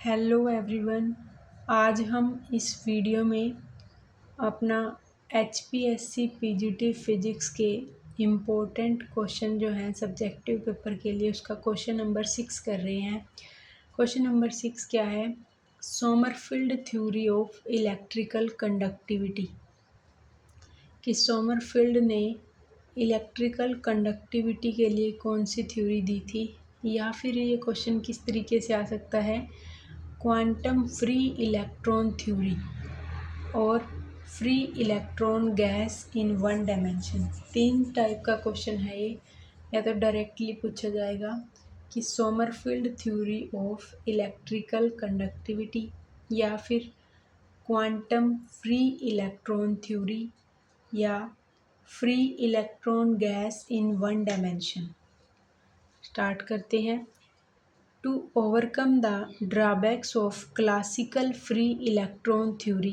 Hello everyone. आज हम इस वीडियो में अपना HPSC PGT फिज़िक्स के इम्पोर्टेंट क्वेश्चन जो हैं सब्जेक्टिव पेपर के लिए उसका क्वेश्चन नंबर 6 कर रहे हैं। क्वेश्चन नंबर 6 क्या है? Sommerfeld theory of electrical conductivity. कि सोमरफील्ड ने इलेक्ट्रिकल कंडक्टिविटी के लिए कौन सी थ्योरी दी थी, या फिर ये क्वेश्चन किस तरीके से आ सकता है, क्वांटम फ्री इलेक्ट्रॉन थ्योरी और free electron gas in one dimension. 3 type का क्वेश्चन है ये। या तो डायरेक्टली पूछा जाएगा कि Sommerfeld theory of electrical conductivity, या फिर क्वांटम फ्री इलेक्ट्रॉन थ्योरी, या free electron gas in one dimension. Start करते हैं। To overcome the drawbacks of classical free electron theory,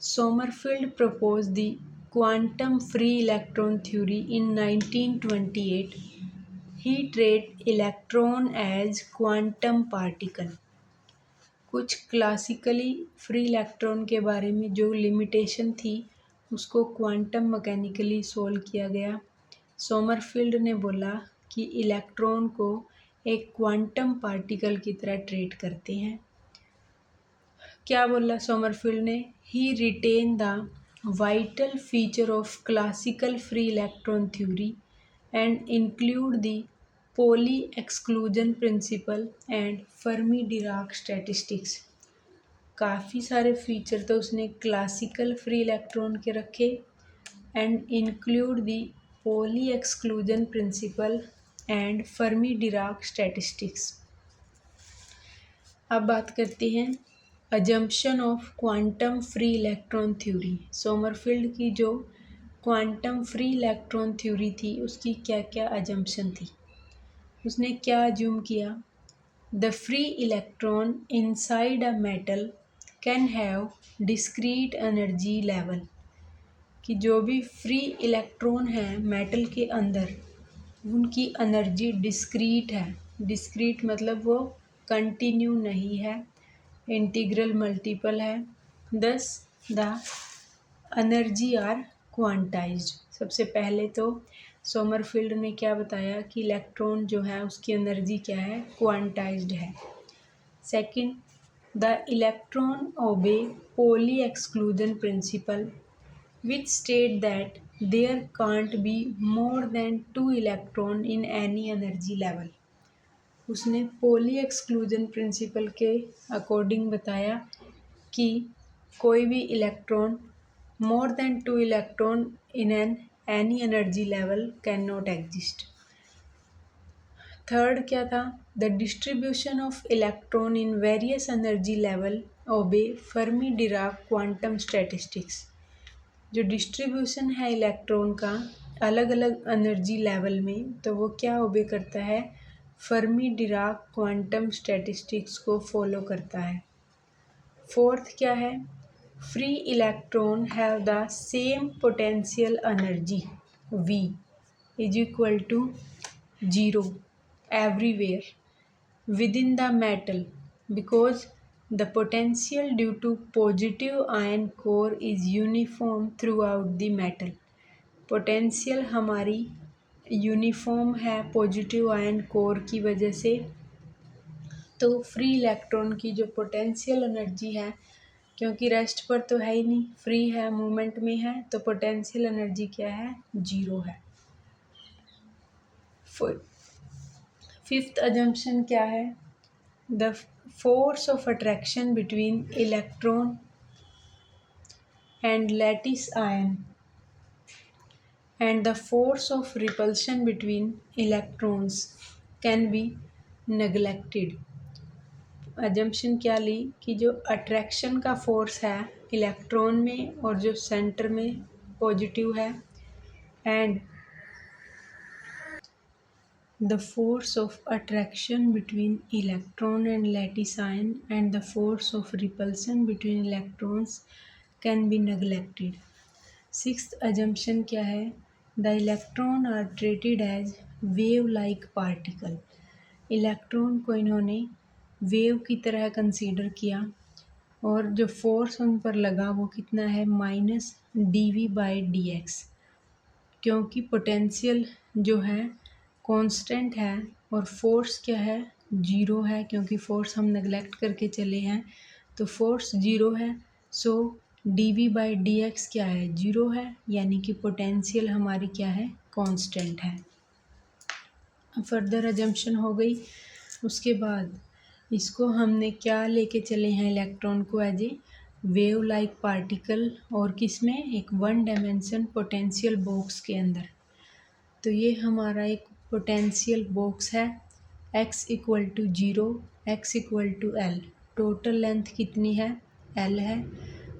Sommerfeld proposed the quantum free electron theory in 1928. He treated electron as quantum particle. कुछ classically free electron के बारे में जो limitation थी उसको quantum mechanically solve किया गया। सोमरफील्ड ने बोला कि इलेक्ट्रॉन को एक क्वांटम पार्टिकल की तरह ट्रीट करते हैं। क्या बोला सोमरफील्ड ने? He retain the vital feature of classical free electron theory and include the Pauli exclusion principle and Fermi Dirac statistics. काफ़ी सारे फीचर तो उसने क्लासिकल फ्री इलेक्ट्रॉन के रखे and include the Pauli exclusion principle and Fermi Dirac statistics. अब बात करते हैं assumption of quantum free electron theory. Sommerfeld की जो क्वांटम फ्री इलेक्ट्रॉन थ्योरी थी उसकी क्या क्या अजम्पशन थी, उसने क्या अज्यूम किया? The free electron inside a metal can have discrete energy level. कि जो भी फ्री इलेक्ट्रॉन हैं मेटल के अंदर उनकी एनर्जी डिस्क्रीट है। डिस्क्रीट मतलब वो कंटिन्यू नहीं है, इंटीग्रल मल्टीपल है। दस द एनर्जी आर क्वांटाइज्ड। सबसे पहले तो सोमरफील्ड ने क्या बताया कि इलेक्ट्रॉन जो है उसकी एनर्जी क्या है, क्वांटाइज्ड है। Second, the electron obey Pauli exclusion principle which state that there can't be more than 2 electron in any energy level. उसने पॉली एक्सक्लूजन प्रिंसिपल के अकॉर्डिंग बताया कि कोई भी electron more than 2 electron in any energy level can not exist. Third क्या था? The distribution of electron in various energy level obey Fermi Dirac quantum statistics. जो distribution है इलेक्ट्रॉन का अलग अलग एनर्जी लेवल में, तो वो क्या ओबे करता है? फर्मी डिराक क्वांटम स्टैटिस्टिक्स को फॉलो करता है। फोर्थ क्या है? Free electron have the same potential energy V is equal to 0 everywhere within the metal because the potential due to positive ion core is uniform throughout the metal. Potential हमारी uniform है positive iron core की वजह से। तो free electron की जो potential energy है, क्योंकि रेस्ट पर तो है ही नहीं, फ्री है, मूवमेंट में है, तो पोटेंशियल एनर्जी क्या है? 0 है। फिफ्थ अजम्पशन क्या है? The force of attraction between electron and lattice ion and the force of repulsion between electrons can be neglected. assumption क्या ली कि जो अट्रैक्शन का फोर्स है इलेक्ट्रॉन में और जो सेंटर में पॉजिटिव है, and the force of attraction between electron and lattice ion and the force of repulsion between electrons can be neglected. Sixth assumption क्या है? The electron are treated as wave like particle. Electron को इन्होंने wave की तरह consider किया और जो force उन पर लगा वो कितना है -dv/dx, क्योंकि पोटेंशियल जो है कांस्टेंट है और फोर्स क्या है जीरो है, क्योंकि फोर्स हम नेगलेक्ट करके चले हैं तो फोर्स जीरो है। सो dv/dx क्या है जीरो है, यानी कि पोटेंशियल हमारी क्या है कांस्टेंट है। फर्दर अजम्पशन हो गई। उसके बाद इसको हमने क्या लेके चले हैं इलेक्ट्रॉन को as a wave like particle, और किस में एक वन डायमेंशन पोटेंशियल बॉक्स के अंदर। तो ये हमारा एक पोटेंशियल बॉक्स है x equal to 0, x equal to l। Total length कितनी है l है।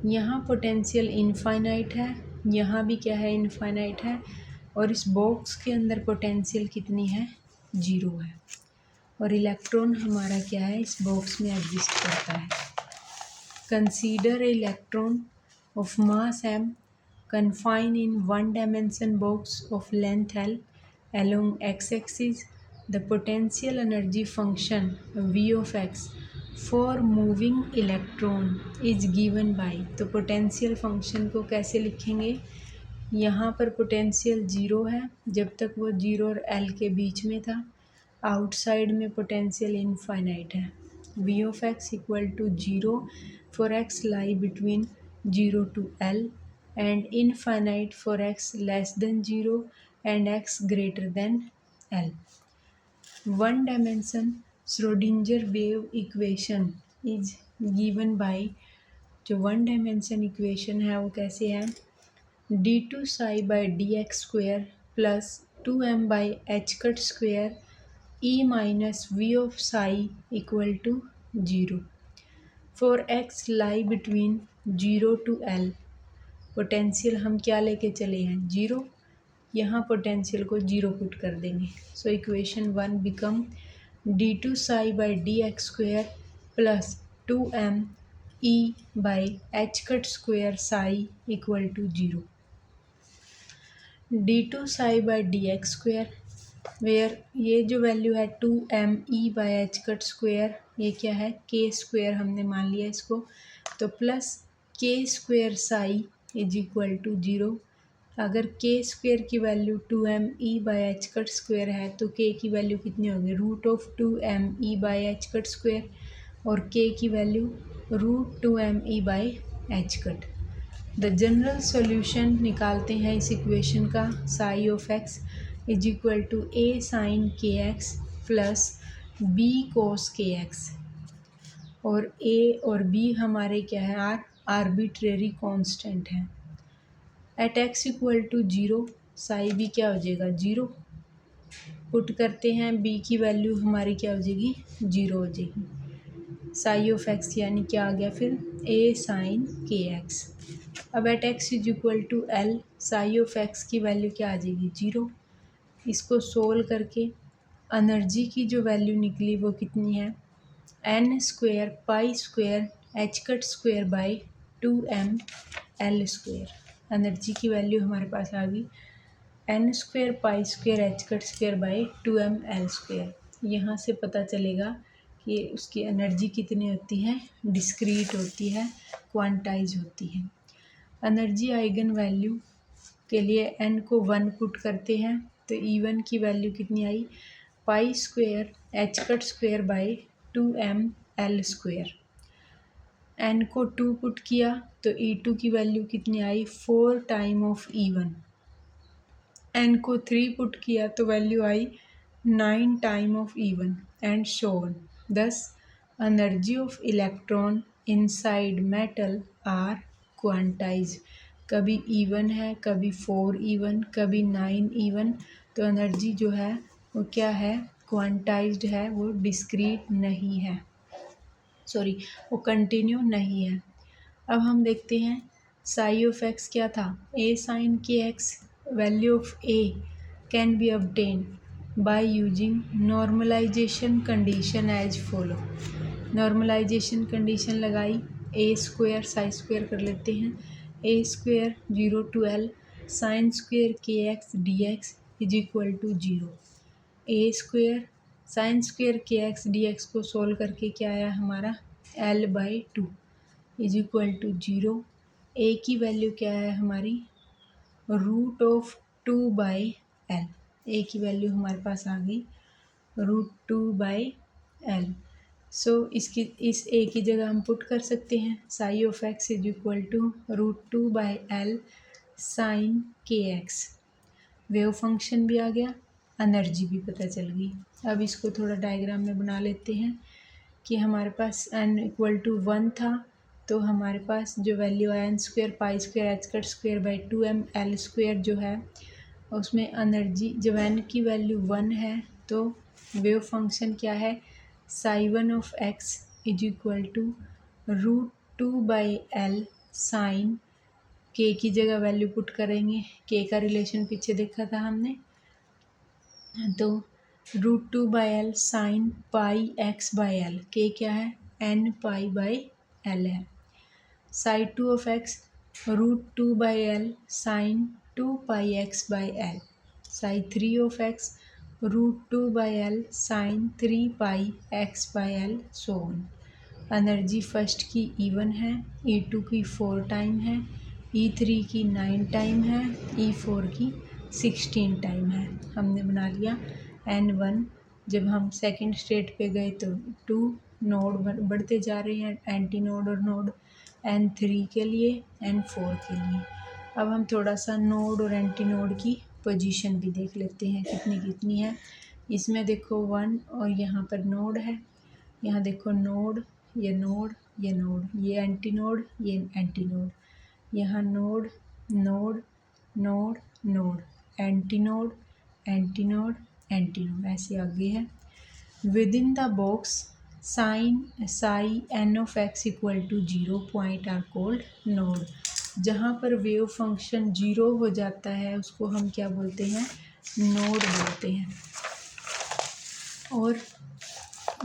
यहाँ पोटेंशियल इनफाइनाइट है, यहाँ भी क्या है इनफाइनाइट है, और इस बॉक्स के अंदर पोटेंशियल कितनी है 0 है, और इलेक्ट्रॉन हमारा क्या है इस बॉक्स में एग्जिस्ट करता है। Consider electron of mass m confined in one dimension box of length l along x-axis. The potential energy function v of x for moving electron is given by। तो potential function को कैसे लिखेंगे, यहाँ पर potential zero है जब तक वो जीरो और एल के बीच में था, आउटसाइड में पोटेंशियल इनफाइनाइट है। v of x equal to 0 for x lie between 0 to l and infinite for x less than 0 and x greater than l। One dimension Schrodinger wave equation is given by। जो one dimension equation है वो कैसे है d2 psi by dx square plus 2m by h cut square e minus v of psi equal to 0 for x lie between 0 to l। Potential हम क्या लेके चले हैं जीरो, यहाँ पोटेंशियल को जीरो पुट कर देंगे। So equation 1 become d2 psi by dx square plus 2m e by h cut square psi equal to 0। d2 psi by dx square where ये जो वैल्यू है 2m e by h cut square, ये क्या है k square हमने मान लिया इसको, तो plus k square psi is equal to 0। अगर k स्क्वेयर की value 2m e by h cut square है तो k की वैल्यू कितनी होगी √2m e by h cut square, और k की value √2m e by h cut. The general solution निकालते हैं इस इक्वेशन का, psi of x is equal to a sine के x plus b cos k x, और a और b हमारे क्या है आर्बिट्रेरी कांस्टेंट हैं। At x equal to 0 psi भी क्या हो जाएगा 0, पुट करते हैं b की वैल्यू हमारी क्या हो जाएगी 0 हो जाएगी। साई ऑफ x यानी क्या आ गया फिर a साइन के एक्स। अब at x is equal to l psi of x की वैल्यू क्या आ जाएगी 0। इसको सोल्व करके एनर्जी की जो वैल्यू निकली वो कितनी है n square pi square h cut square by 2m l square. Energy की वैल्यू हमारे पास आ गई n square pi square h cut square by 2m l square. यहाँ से पता चलेगा कि उसकी एनर्जी कितनी होती है डिस्क्रीट होती है, क्वांटाइज होती है। एनर्जी आइगन वैल्यू के लिए n को 1 पुट करते हैं तो E1 की वैल्यू कितनी आई pi square h cut square by 2m l square. n को 2 पुट किया तो E2 की वैल्यू कितनी आई 4 टाइम ऑफ E1। n को 3 पुट किया तो वैल्यू आई 9 time of E1 and so on. Thus energy of electron inside metal are quantize. कभी E1 है, कभी 4 E1, कभी 9 E1, तो एनर्जी जो है वो क्या है क्वांटाइज्ड है, वो डिस्क्रीट नहीं है, सॉरी वो कंटिन्यू नहीं है। अब हम देखते हैं साई ऑफ x क्या था a साइन के X. Value of a can be obtained by using normalization condition as follow. Normalization condition लगाई a स्क्वेयर साई स्क्वेयर कर लेते हैं a square 0 to l sine square K X D X is equal to 0। a square sine square K X D X को solve करके क्या आया हमारा L/2 is equal to 0। ए की वैल्यू क्या है हमारी √2/L। ए की वैल्यू हमारे पास आ गई √2/L। सो इस ए की जगह हम पुट कर सकते हैं psi of x is equal to √2/L sine के एक्स। वेव फंक्शन भी आ गया, एनर्जी भी पता चल गई। अब इसको थोड़ा डायग्राम में बना लेते हैं कि हमारे पास n इक्वल टू 1 था, तो हमारे पास जो वैल्यू है n² π² h²/2m L² जो है उसमें एनर्जी जब n की वैल्यू 1 है तो वेव फंक्शन क्या है psi one of x is equal to √2/L sine K की जगह वैल्यू पुट करेंगे, के का रिलेशन पीछे देखा था हमने, तो √2/L साइन πx/L। के क्या है n π/L है। Psi two of x √2/L sine 2πx/L। साई3 of x √2/L sine 3πx/L so on. Energy first की E1 है, E2 की 4 टाइम है, E3 की 9 टाइम है, E4 की 16 टाइम है। हमने बना लिया N1। जब हम सेकंड स्टेट पे गए तो 2 नोड बढ़ते जा रहे हैं, एंटी नोड और नोड N3 के लिए, N4 के लिए। अब हम थोड़ा सा नोड और एंटी नोड की पोजीशन भी देख लेते हैं कितनी कितनी है। इसमें देखो 1 और यहाँ पर नोड है, यहाँ देखो नोड, ये नोड, ये नोड, ये एंटी नोड, ये एंटी नोड, यहाँ node node node node, anti node anti node anti node, ऐसे आगे है। Within the box sine psi n of x equal to 0 point are called node. जहाँ पर wave function 0 हो जाता है उसको हम क्या बोलते हैं नोड बोलते हैं। और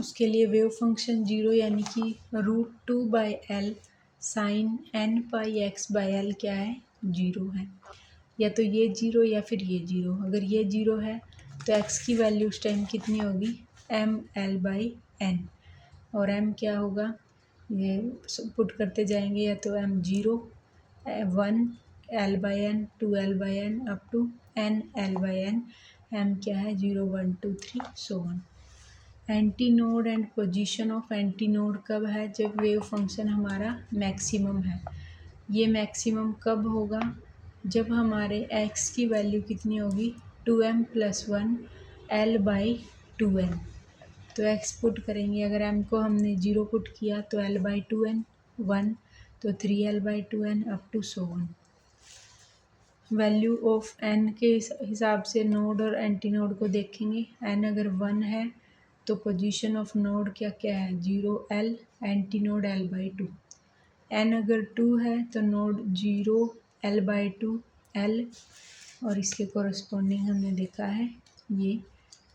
उसके लिए वेव फंक्शन 0 यानी कि √2/L साइन n πx/L क्या है 0 है। या तो ये 0 या फिर ये 0। अगर ये 0 है तो x की वैल्यू उस टाइम कितनी होगी mL/n, और m क्या होगा ये पुट करते जाएंगे, या तो m 0 1 L/n 2 L/n up to n L/n। m क्या है 0 1 2 3 so on. Anti node and position of anti node कब है जब वेव फंक्शन हमारा मैक्सिमम है। ये मैक्सिमम कब होगा जब हमारे x की वैल्यू कितनी होगी 2m + 1 L/2n। तो x पुट करेंगे, अगर m को हमने 0 पुट किया तो L/2n 1, तो 3L/2n up to so on. Value of n के हिसाब से नोड और एंटी नोड को देखेंगे। n अगर 1 है तो पोजीशन ऑफ नोड क्या क्या है 0L, anti node L/2। n अगर 2 है तो नोड 0 L/2 L, और इसके कोरस्पॉन्डिंग हमने देखा है ये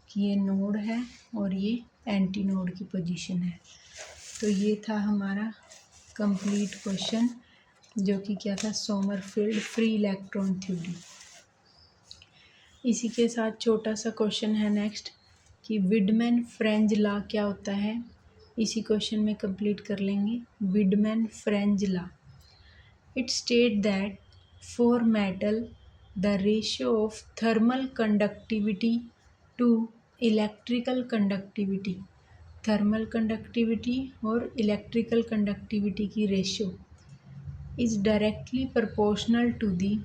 कि ये नोड है और ये एंटी नोड की पोजीशन है। तो ये था हमारा कंप्लीट क्वेश्चन जो कि क्या था सोमरफेल्ड फ्री इलेक्ट्रॉन थ्योरी। इसी के साथ छोटा सा क्वेश्चन है नेक्स्ट कि विडमैन फ्रेंज लॉ क्या होता है, इसी क्वेश्चन में कंप्लीट कर लेंगे। Wiedemann Franz law it state that for metal the ratio of thermal conductivity to electrical conductivity, thermal conductivity और इलेक्ट्रिकल कंडक्टिविटी की ratio is directly proportional to the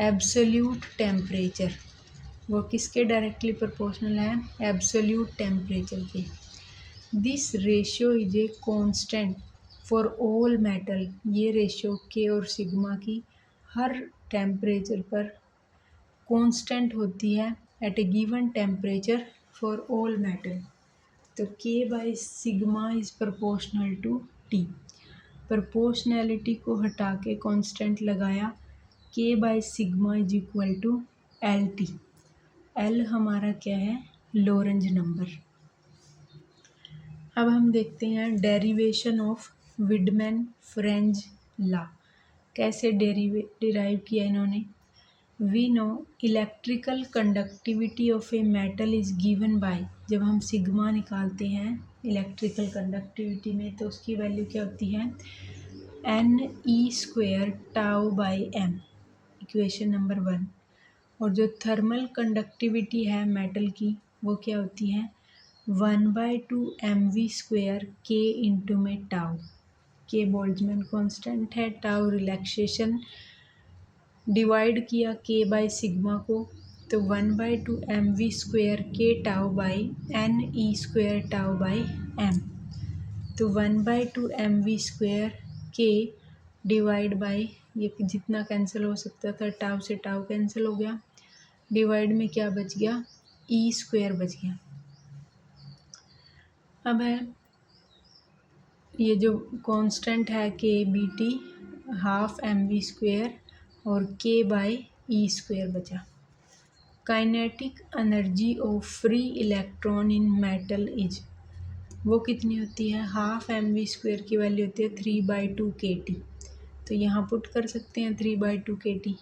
absolute temperature. वो किसके डायरेक्टली प्रोपोर्शनल है absolute temperature के। This ratio is a constant for all metal. ये ratio k और sigma की हर temperature पर कांस्टेंट होती है at a given temperature for all metal. तो K/सिग्मा is proportional to T। Proportionality को हटा के कांस्टेंट लगाया, K/सिग्मा is equal to LT। L हमारा क्या है लोरेंज नंबर। अब हम देखते हैं derivation of Wiedemann Franz law. कैसे डिराइव किया इन्होंने। We know electrical conductivity of a metal is given by, जब हम सिग्मा निकालते हैं इलेक्ट्रिकल कंडक्टिविटी में तो उसकी वैल्यू क्या होती है, Ne² tau by m, equation number 1। और जो थर्मल कंडक्टिविटी है मेटल की वो क्या होती है, 1/2 mv² के इंटू में टाउ, के बोल्ट्जमैन कांस्टेंट है, टाउ रिलैक्सेशन, डिवाइड किया के बाई सिग्मा को तो 1/2 mv² के tau by Ne² tau by m, तो 1/2 mv² के डिवाइड बाई, ये जितना कैंसिल हो सकता था टाउ से टाउ कैंसिल हो गया, डिवाइड में क्या बच गया, E² बच गया। अब है ये जो कांस्टेंट है के बी टी 1/2 mv² और के बाई E² बचा। Kinetic energy of free electron in metal is, वो कितनी होती है, 1/2 mv² की वैल्यू होती है 3/2 kT, तो यहाँ पुट कर सकते हैं 3/2 kT,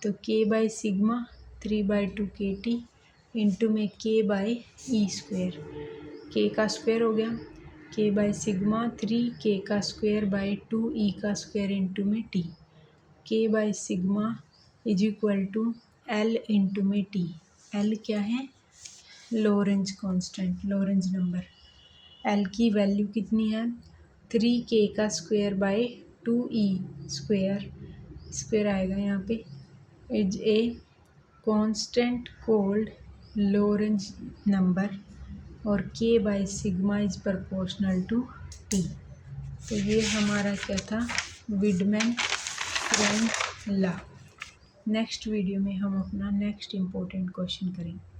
तो k by sigma 3/2 kT into में k बाई E², k का स्क्वायर हो गया, k बाई सिग्मा 3k का स्क्वायर बाई 2e² इंटू में t, k by sigma is equal to L into में t, L क्या है, Lorenz constant, Lorenz number, L की वैल्यू कितनी है, 3k का स्क्वायर बाई 2e², स्क्वायर आएगा यहाँ पे, is a constant called Lorenz number और k by sigma is proportional to t। तो ये हमारा क्या था, Wiedemann Franz law. Next video में हम अपना नेक्स्ट इम्पोर्टेंट क्वेश्चन करेंगे।